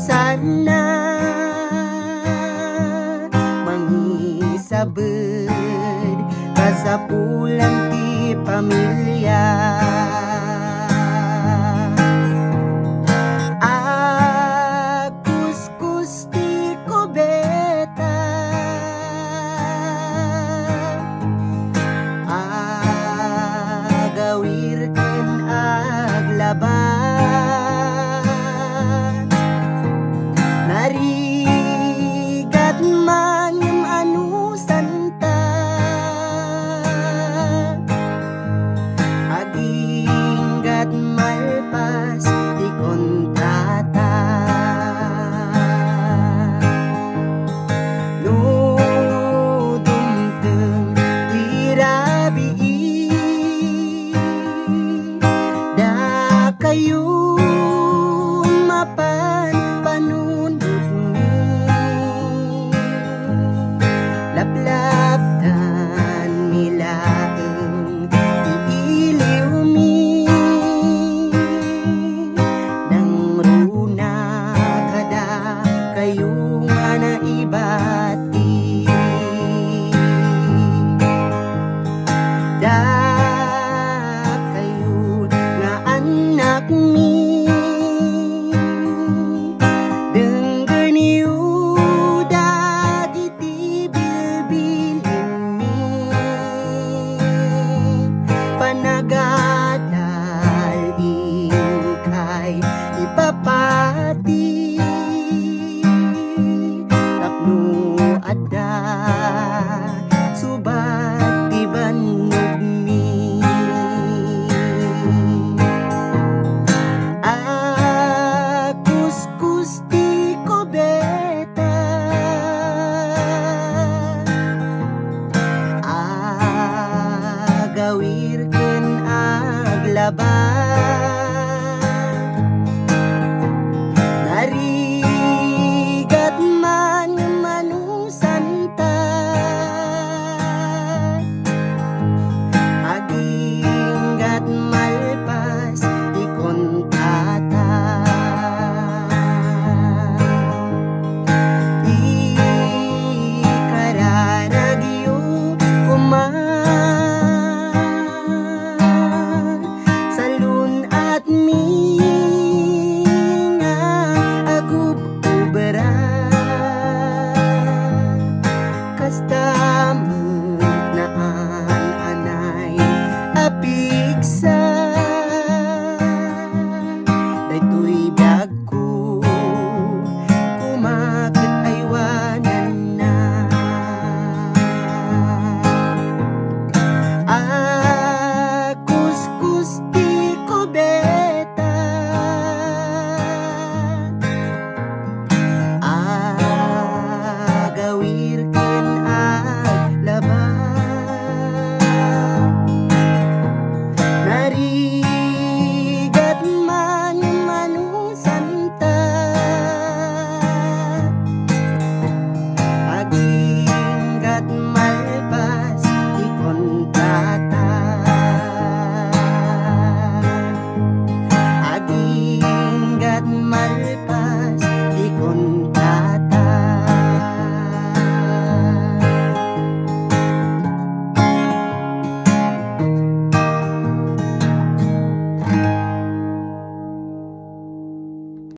sana mangisabed kasapulan ti pamilya. Kuskus ti kubeta, agawir ken aglaban, narigat man yung anusan ta, aginggat malpas di kontata. Nudumteng tirabi da kayo mapan panunod mi, laplaptan nilaeng iiliw mi, nang runa kada kayo nga naibati. Da kayo nga anak mi, denggan yu dagiti bilbilin mi, panagadal ingkay ipapati, tapno adda subat ti bannog mi. Kuskus ti